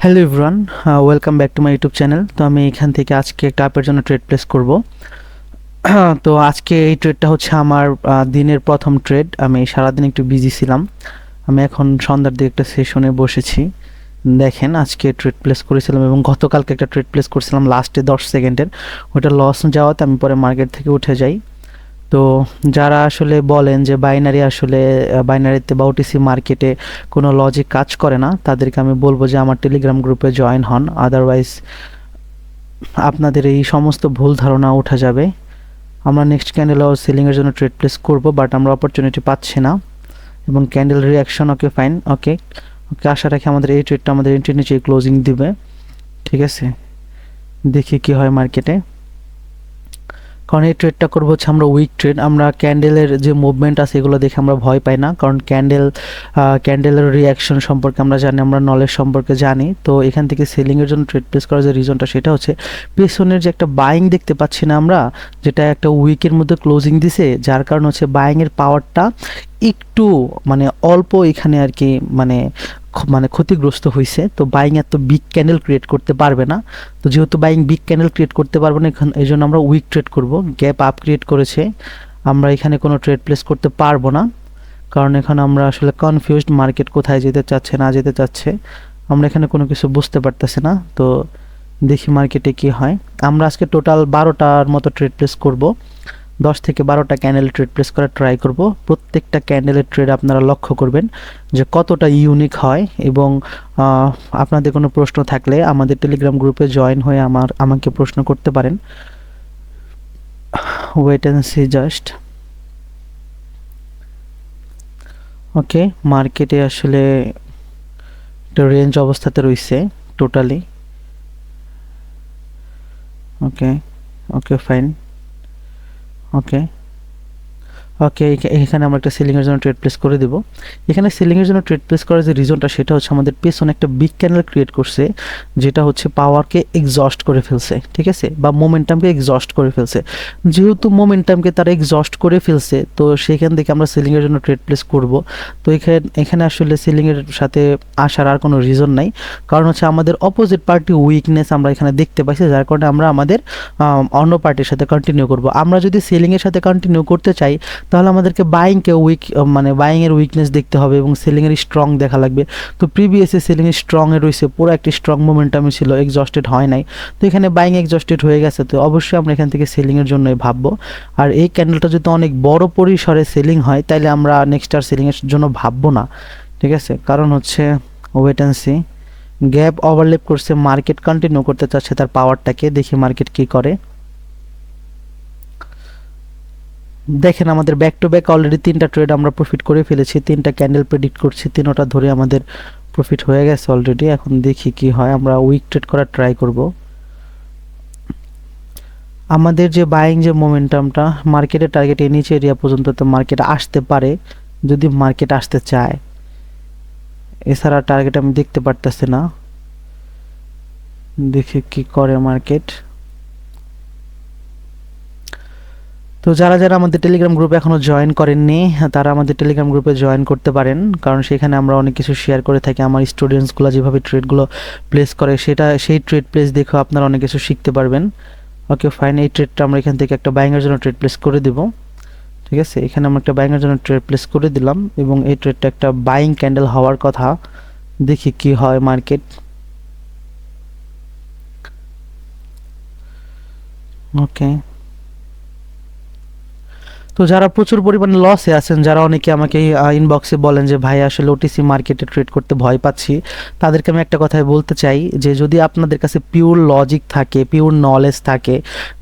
Hello everyone, welcome back to my YouTube channel. তো আমি এখান থেকে আজকে একটা অ্যাপের জন্য ট্রেড প্লেস করব। তো আজকে এই ট্রেডটা হচ্ছে আমার দিনের প্রথম ট্রেড। আমি সারাদিন একটু বিজি ছিলাম। আমি এখন সন্ধ্যার দিকে একটা সেশনে বসেছি। দেখেন আজকে ট্রেড প্লেস করেছিলাম এবং গতকালকে একটা ট্রেড প্লেস করছিলাম লাস্টে 10 সেকেন্ডের। ওটা লস যাওয়াতে আমি পরে মার্কেট থেকে উঠে যাই। তো যারা আসলে বলেন যে বাইনারি আসলে বাইনারিতে বা ওটিসি মার্কেটে কোনো লজিক কাজ করে না, তাদেরকে আমি বলবো যে আমার টেলিগ্রাম গ্রুপে জয়েন হন। আদারওয়াইজ আপনাদের এই সমস্ত ভুল ধারণা উঠা যাবে। আমরা নেক্সট ক্যান্ডেল সেলিংয়ের জন্য ট্রেড প্লেস করব, বাট আমরা অপরচুনিটি পাচ্ছি না এবং ক্যান্ডেল রিয়াকশন ওকে ফাইন, ওকে ওকে আশা রাখি আমাদের এই ট্রেডটা আমাদের এন্ট্রি নিচে ক্লোজিং দিবে। ঠিক আছে, দেখি কি হয় মার্কেটে। কারণ এই ট্রেডটা করবো হচ্ছে আমরা উইক ট্রেড। আমরা ক্যান্ডেলের যে মুভমেন্ট আছে এগুলো দেখে আমরা ভয় পাই না, কারণ ক্যান্ডেলের রিয়াকশন সম্পর্কে আমরা জানি, আমরা নলেজ সম্পর্কে জানি। তো এখান থেকে সেলিংয়ের জন্য ট্রেড প্লেস করার যে রিজনটা সেটা হচ্ছে পেছনের যে একটা বাইং দেখতে পাচ্ছি না আমরা, যেটা একটা উইকের মধ্যে ক্লোজিং দিছে, যার কারণ হচ্ছে বাইংয়ের পাওয়ারটা একটু মানে অল্প এখানে আর কি মানে ক্ষতিগ্রস্ত হয়েছে। তো বাইং এত বিগ ক্যান্ডেল ক্রিয়েট করতে পারবে না। তো যেহেতু বাইং বিগ ক্যান্ডেল ক্রিয়েট করতে পারবো না, এখন এই জন্য আমরা উইক ট্রেড করব। গ্যাপ আপ ক্রিয়েট করেছে, আমরা এখানে কোনো ট্রেড প্লেস করতে পারবো না, কারণ এখানে আমরা আসলে কনফিউজড, মার্কেট কোথায় যেতে চাচ্ছে না যেতে চাচ্ছে আমরা এখানে কোনো কিছু বুঝতে পারতেছি না। তো দেখি মার্কেটে কি হয়। আমরা আজকে টোটাল 12টার মতো ট্রেড প্লেস করব। 10 থেকে 12টা ক্যান্ডেল ট্রেড প্লেস করার ট্রাই করব। প্রত্যেকটা ক্যান্ডেলের ট্রেড আপনারা লক্ষ্য করবেন যে কতটা ইউনিক হয়, এবং আপনাদের কোনো প্রশ্ন থাকলে আমাদের টেলিগ্রাম গ্রুপে জয়েন হয়ে আমাকে প্রশ্ন করতে পারেন। Wait and see just. Okay, মার্কেটে আসলে একটা রেঞ্জ অবস্থাতে রয়েছে টোটালি। ওকে ওকে ফাইন, ওকে ওকে এখানে আমরা একটা সেলিংয়ের জন্য ট্রেড প্লেস করে দেব। এখানে সেলিংয়ের জন্য ট্রেড প্লেস করার যে রিজনটা সেটা হচ্ছে আমাদের পেছনে একটা বিগ ক্যান্ডেল ক্রিয়েট করছে, যেটা হচ্ছে পাওয়ারকে এক্সস্ট করে ফেলছে। ঠিক আছে, বা মোমেন্টামকে এক্সস্ট করে ফেলছে। যেহেতু মোমেন্টামকে তারা এক্সস্ট করে ফেলছে, তো সেখান থেকে আমরা সেলিংয়ের জন্য ট্রেড প্লেস করব। তো এখানে আসলে সেলিংয়ের সাথে আসার আর কোনো রিজন নাই, কারণ হচ্ছে আমাদের অপোজিট পার্টি উইকনেস আমরা এখানে দেখতে পাইছি, যার কারণে আমরা আমাদের অন্য পার্টির সাথে কন্টিনিউ করব। আমরা যদি সেলিংয়ের সাথে কন্টিনিউ করতে চাই, তাহলে আমাদেরকে বাইংকে মানে বাইংয়ের উইকনেস দেখতে হবে এবং সেলিংয়ের স্ট্রং দেখা লাগবে। তো প্রিভিয়াসে সেলিংয়ের স্ট্রংয়ে রয়েছে, পুরো একটি স্ট্রং মোমেন্টামে ছিল, এক্সস্টেড হয় নাই। তো এখানে বাইং এক্সস্টেড হয়ে গেছে, তো অবশ্যই আমরা এখান থেকে সেলিংয়ের জন্যই ভাববো। আর এই ক্যান্ডেলটা যদি অনেক বড় পরিসরে সেলিং হয়, তাহলে আমরা নেক্সট আর সেলিংয়ের জন্য ভাববো না। ঠিক আছে, কারণ হচ্ছে wait and see. Gap overlap করছে, মার্কেট কন্টিনিউ করতে চাচ্ছে তার পাওয়ারটাকে, দেখি মার্কেট কি করে। দেখেন আমাদের ব্যাক টু ব্যাক অলরেডি 3টা ট্রেড আমরা প্রফিট করে ফেলেছি। 3টা ক্যান্ডেল প্রেডিক্ট করছি, 3টা ধরে আমাদের প্রফিট হয়ে গেছে অলরেডি। এখন দেখি কি হয়, আমরা উইক ট্রেড করার ট্রাই করব। আমাদের যে বাইং যে মোমেন্টামটা মার্কেটের টার্গেট এই নিচে এরিয়া পর্যন্ত তো মার্কেট আসতে পারে, যদি মার্কেট আসতে চায়। এছাড়া টার্গেট আমি দেখতে পারতেছি না, দেখি কি করে মার্কেট। তো যারা যারা আমাদের টেলিগ্রাম গ্রুপে এখনও জয়েন করেননি, তারা আমাদের টেলিগ্রাম গ্রুপে জয়েন করতে পারেন, কারণ সেখানে আমরা অনেক কিছু শেয়ার করে থাকি। আমার স্টুডেন্টসগুলো যেভাবে ট্রেডগুলো প্লেস করে, সেই ট্রেড প্লেস দেখেও আপনারা অনেক কিছু শিখতে পারবেন। ওকে ফাইন, এই ট্রেডটা আমরা এখান থেকে একটা বাইংয়ের জন্য ট্রেড প্লেস করে দিব। ঠিক আছে, এখানে আমরা একটা বাইংয়ের জন্য ট্রেড প্লেস করে দিলাম, এবং এই ট্রেডটা একটা বাইং ক্যান্ডেল হওয়ার কথা। দেখি কি হয় মার্কেট। ওকে, তো যারা প্রচুর পরিমাণে লসে আছেন, যারা অনেকে আমাকে ইনবক্সে বলেন যে ভাই আসলে ওটিসি মার্কেটে ট্রেড করতে ভয় পাচ্ছি, তাদেরকে আমি একটা কথাই বলতে চাই যে যদি আপনাদের কাছে পিওর লজিক থাকে, পিওর নলেজ থাকে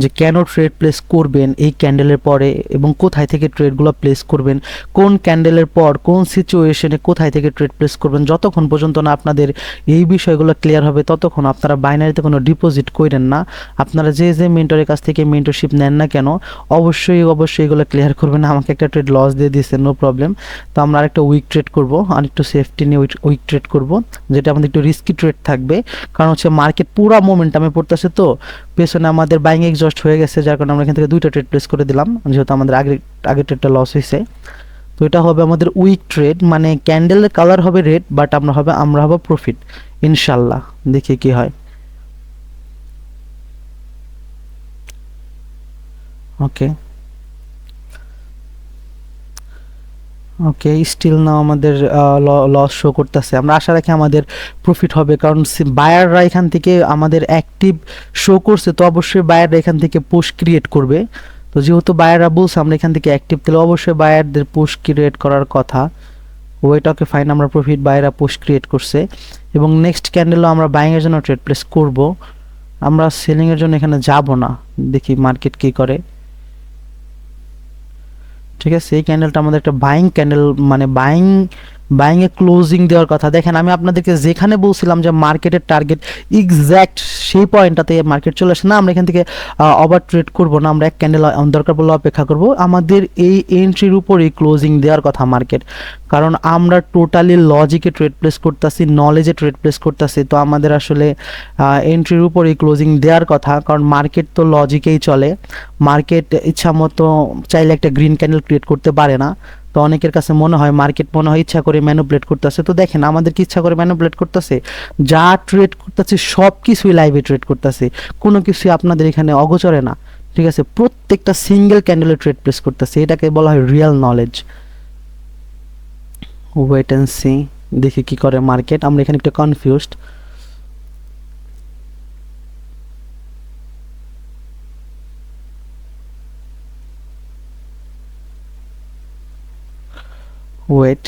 যে কেন ট্রেড প্লেস করবেন এই ক্যান্ডেলের পরে, এবং কোথায় থেকে ট্রেডগুলো প্লেস করবেন, কোন ক্যান্ডেলের পর কোন সিচুয়েশনে কোথায় থেকে ট্রেড প্লেস করবেন, যতক্ষণ পর্যন্ত না আপনাদের এই বিষয়গুলো ক্লিয়ার হবে ততক্ষণ আপনারা বাইনারিতে কোনো ডিপোজিট করেন না। আপনারা যে মেন্টরের কাছ থেকে মেন্টরশিপ নেন না কেন, অবশ্যই এগুলো ক্লিয়ার করবেন। আমাকে একটা ট্রেড লস দিয়ে দিয়েছে, নো প্রবলেম। তো আমরা আরেকটা উইক ট্রেড করবো, আরেকটু সেফটি নিয়ে উইক ট্রেড করব, যেটা আমাদের একটু রিস্কি ট্রেড থাকবে, কারণ হচ্ছে মার্কেট পুরো মোমেন্টামে পড়তেছে। তো পেছনে আমাদের বাইং এক্সস্ট হয়ে গেছে, যার কারণে আমরা এখান থেকে 2টা ট্রেড প্লেস করে দিলাম, যেহেতু আমাদের আগে ট্রেডটা লস হয়েছে। তো এটা হবে আমাদের উইক ট্রেড, মানে ক্যান্ডেলের কালার হবে রেড, বাট আমরা হব প্রফিট। ইনশাল্লাহ। দেখি কি হয়। ওকে ওকে, স্টিল নাও আমাদের লস শো করতেছে। আমরা আশা রাখি আমাদের প্রফিট হবে, কারণ বায়াররা এখান থেকে আমাদের অ্যাক্টিভ শো করছে, তো অবশ্যই বায়াররা এখান থেকে পুশ ক্রিয়েট করবে। তো যেহেতু বায়াররা বলছে আমরা এখান থেকে অ্যাক্টিভ, তাহলে অবশ্যই বায়ারদের পুশ ক্রিয়েট করার কথা। ওয়েট, ওকে ফাইন, আমরা প্রফিট, বায়াররা পুশ ক্রিয়েট করছে এবং নেক্সট ক্যান্ডেলও আমরা বাইংয়ের জন্য ট্রেড প্লেস করব। আমরা সেলিংয়ের জন্য এখানে যাব না, দেখি মার্কেট কী করে। ঠিক আছে, এই ক্যান্ডেলটা আমাদের একটা বাইং ক্যান্ডেল, মানে বাইংয়ে ক্লোজিং দেওয়ার কথা। দেখেন আমি আপনাদেরকে যেখানে বলছিলাম যে মার্কেটের টার্গেট এক্স্যাক্ট সেই পয়েন্টটাতে মার্কেট চলে আসে না, আমরা এখান থেকে ওভার ট্রেড করবো না, আমরা এক ক্যান্ডেল দরকার পড়লে অপেক্ষা করব। আমাদের এই এন্ট্রির উপরেই ক্লোজিং দেওয়ার কথা মার্কেট, কারণ আমরা টোটালি লজিকে ট্রেড প্লেস করতেছি, নলেজে ট্রেড প্লেস করতেছি। তো আমাদের আসলে এন্ট্রির উপরেই ক্লোজিং দেওয়ার কথা, কারণ মার্কেট তো লজিকেই চলে। মার্কেট ইচ্ছা মতো চাইলে একটা গ্রিন ক্যান্ডেল ক্রিয়েট করতে পারে না। তো অনেকের কাছে মনে হয় মার্কেট মনে হয় ইচ্ছা করে ম্যানুপুলেট করতেছে। তো দেখেন আমাদের কি ইচ্ছা করে ম্যানুপুলেট করতেছে? যা ট্রেড করতেছে সব কিছুই লাইভে ট্রেড করতেছে, কোনো কিছুই আপনাদের এখানে অগোচরে না। ঠিক আছে, প্রত্যেকটা সিঙ্গেল ক্যান্ডেলে ট্রেড প্লেস করতেছে, এটাকে বলা হয় real knowledge. Wait and see, দেখি কি করে মার্কেট। আমরা এখানে একটু কনফিউজড। ওয়েট,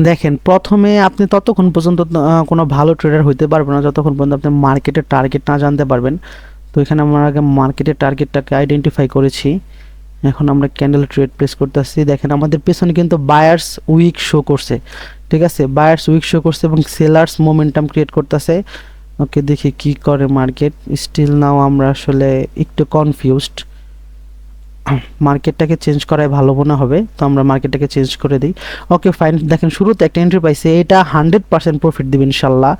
দেখেন প্রথমে আপনি ততক্ষণ পর্যন্ত কোনো ভালো ট্রেডার হইতে পারবেন না যতক্ষণ পর্যন্ত আপনি মার্কেটের টার্গেট না জানতে পারবেন। তো এখানে আমরা আগে মার্কেটের টার্গেটটাকে আইডেন্টিফাই করেছি, এখন আমরা ক্যান্ডেল ট্রেড প্লেস করতেছি। দেখেন আমাদের পেছনে কিন্তু বায়ার্স উইক শো করছে। ঠিক আছে, বায়ার্স উইক শো করছে এবং সেলার্স মোমেন্টাম ক্রিয়েট করতেছে। ওকে, দেখি কি করে মার্কেট। স্টিল নাও আমরা আসলে একটু কনফিউজড, মার্কেটটাকে চেঞ্জ করাই ভালো মনে হবে। তো আমরা মার্কেটটাকে চেঞ্জ করে দিই। ওকে ফাইন, দেখেন শুরুতে একটা এন্ট্রি পাইছে, এটা 100% প্রফিট দিবে ইনশাল্লাহ।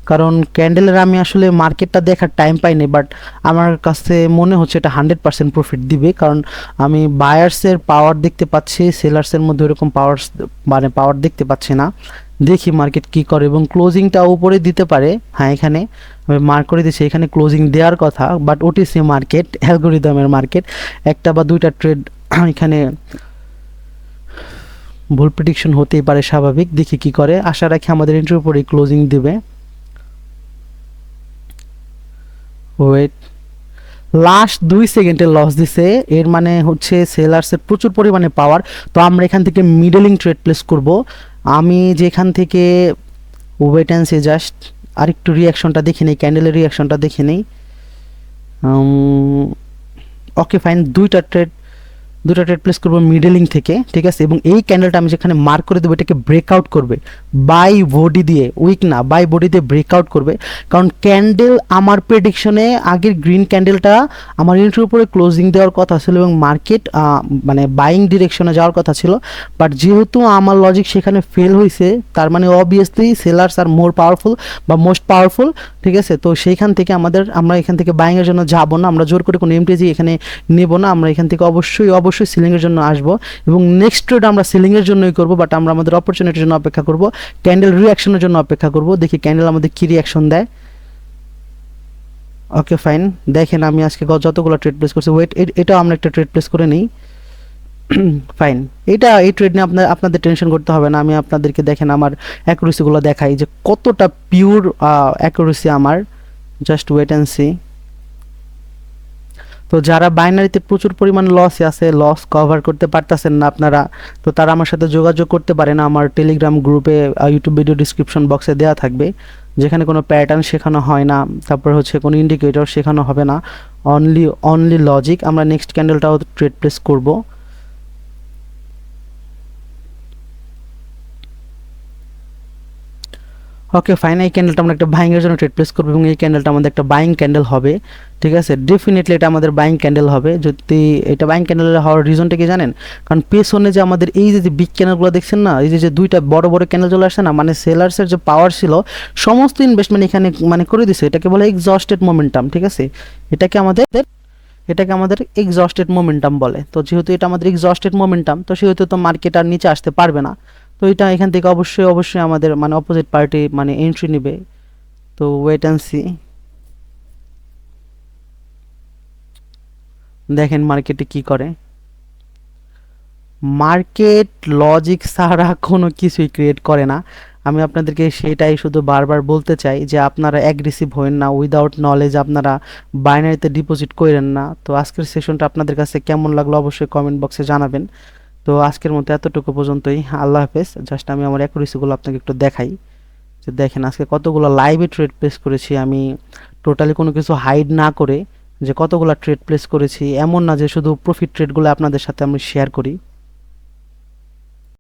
কারণ ক্যান্ডেলের আমি আসলে মার্কেটটা দেখার টাইম পাইনি, বাট আমার কাছে মনে হচ্ছে এটা 100% প্রফিট দিবে, কারণ আমি বায়ার্সের পাওয়ার দেখতে পাচ্ছি, সেলার্সের মধ্যে ওরকম পাওয়ার মানে পাওয়ার দেখতে পাচ্ছি না। দেখি মার্কেট কি করে, এবং ক্লোজিংটা উপরে দিতে পারে। হ্যাঁ, এখানে আমি মার্ক করে দিচ্ছি, এখানে ক্লোজিং দেওয়ার কথা, বাট ওটিসি মার্কেট, অ্যালগোরিদমের মার্কেট, একটা বা দুইটা ট্রেড এখানে ভুল প্রেডিকশন হতেই পারে, স্বাভাবিক। দেখি কি করে, আশা রাখি আমাদের এন্ট্রির উপরে ক্লোজিং দিবে। ওয়েট, লাস্ট 2 সেকেন্ডে লস দিছে, এর মানে হচ্ছে সেলার্সের প্রচুর পরিমাণে পাওয়ার। তো আমরা এখান থেকে মিডলিং ট্রেড প্লেস করব। আমি যেখান থেকে ওয়েট অ্যান্ড সি, জাস্ট আরেকটু রিয়াকশনটা দেখে নিই, ক্যান্ডেলের রিয়াকশনটা দেখে নিই। ওকে ফাইন, দুইটা ট্রেড প্লেস করবো মিডলিং থেকে। ঠিক আছে, এবং এই ক্যান্ডেলটা আমি যেখানে মার্ক করে দেবো এটাকে ব্রেকআউট করবে বাই বডি দিয়ে, উইক না, বাই বডি দিয়ে ব্রেকআউট করবে। কারণ ক্যান্ডেল আমার প্রেডিকশনে আগের গ্রিন ক্যান্ডেলটা আমার এন্ট্রির উপরে ক্লোজিং দেওয়ার কথা ছিল এবং মার্কেট মানে বাইং ডিরেকশনে যাওয়ার কথা ছিল, বাট যেহেতু আমার লজিক সেখানে ফেল হয়েছে, তার মানে অবভিয়াসলি সেলার্স আর মোর পাওয়ারফুল বা মোস্ট পাওয়ারফুল। ঠিক আছে, তো সেইখান থেকে আমরা এখান থেকে বাইংয়ের জন্য যাব না, আমরা জোর করে কোনো এমটিজি এখানে নেব না। আমরা এখান থেকে অবশ্যই সিলিংয়ের জন্য আসবো এবং নেক্সট ট্রেড আমরা সিলিংয়ের জন্যই করব, বাট আমরা আমাদের অপরচুনিটির জন্য অপেক্ষা করব, ক্যান্ডেল রিয়াকশনের জন্য অপেক্ষা করব। দেখি ক্যান্ডেল আমাদের কি রিয়াকশন দেয়। ওকে ফাইন, দেখেন আমি আজকে যতগুলো ট্রেড প্লেস করছি, ওয়েট, এটাও আমরা একটা ট্রেড প্লেস করে নিই। ফাইন, এই ট্রেড নিয়ে আপনাদের টেনশন করতে হবে না। আমি আপনাদেরকে দেখেন আমার অ্যাকুরেসিগুলো দেখাই যে কতটা পিওর অ্যাকুরেসি আমার। Just wait and see. তো যারা বাইনারিতে প্রচুর পরিমাণ লস আছে, লস কভার করতে পারতেছেন না আপনারা, তো তারা আমার সাথে যোগাযোগ করতে পারেন। আমার টেলিগ্রাম গ্রুপে ইউটিউব ভিডিও ডিসক্রিপশন বক্সে দেওয়া থাকবে, যেখানে কোনো প্যাটার্ন শেখানো হয় না, তারপর হচ্ছে কোনো ইন্ডিকেটর শেখানো হবে না, অনলি লজিক। আমরা নেক্সট ক্যান্ডেলটাও ট্রেড প্লেস করব। ওকে ফাইন, এই ক্যান্ডেলটা আমরা একটা বাইংয়ের জন্য ট্রেড প্লেস করবো এবং এই ক্যান্ডেলটা আমাদের একটা বাইং ক্যান্ডেল হবে। ঠিক আছে, ডেফিনেটলি এটা আমাদের বাইং ক্যান্ডেল হবে। যদি এটা বাইং ক্যান্ডেল হওয়ার রিজনটা কি জানেন? কারণ পেছনে যে আমাদের এই যে বিগ ক্যান্ডেলগুলো দেখছেন না, এই যে দুইটা বড় বড় ক্যান্ডেল চলে আসছে না, মানে সেলার্সের যে পাওয়ার ছিল সমস্ত ইনভেস্টমেন্ট এখানে মানে করে দিছে, এটাকে বলে এক্সস্টেড মোমেন্টাম। ঠিক আছে, এটাকে আমাদের এটাকে আমাদের এক্সস্টেড মোমেন্টাম বলে। তো যেহেতু এটা আমাদের এক্সস্টেড মোমেন্টাম, তো সেহেতু তো মার্কেট আর নিচে আসতে পারবে না। তো এটা এখান থেকে অবশ্যই অবশ্যই আমাদের মানে অপোজিট পার্টি মানে এন্ট্রি নেবে। তো ওয়েট অ্যান্ড সি, দেখেন মার্কেটে কি করে। মার্কেট লজিক ছাড়া কোনো কিছুই ক্রিয়েট করে না। আমি আপনাদেরকে সেটাই শুধু বারবার বলতে চাই যে আপনারা অ্যাগ্রেসিভ হবেন না, উইদাউট নলেজ আপনারা বাইনারিতে ডিপোজিট করেন না। তো আজকের সেশনটা আপনাদের কাছে কেমন লাগলো অবশ্যই কমেন্ট বক্সে জানাবেন। তো আজকের মতো এতটুকু পর্যন্তই, আল্লাহ হাফেজ। জাস্ট আমি আমার অ্যাকুরেসিগুলো আপনাকে একটু দেখাই, যে দেখেন আজকে কতগুলো লাইভে ট্রেড প্লেস করেছি আমি, টোটালি কোনো কিছু হাইড না করে যে কতগুলো ট্রেড প্লেস করেছি। এমন না যে শুধু প্রফিট ট্রেডগুলো আপনাদের সাথে আমি শেয়ার করি।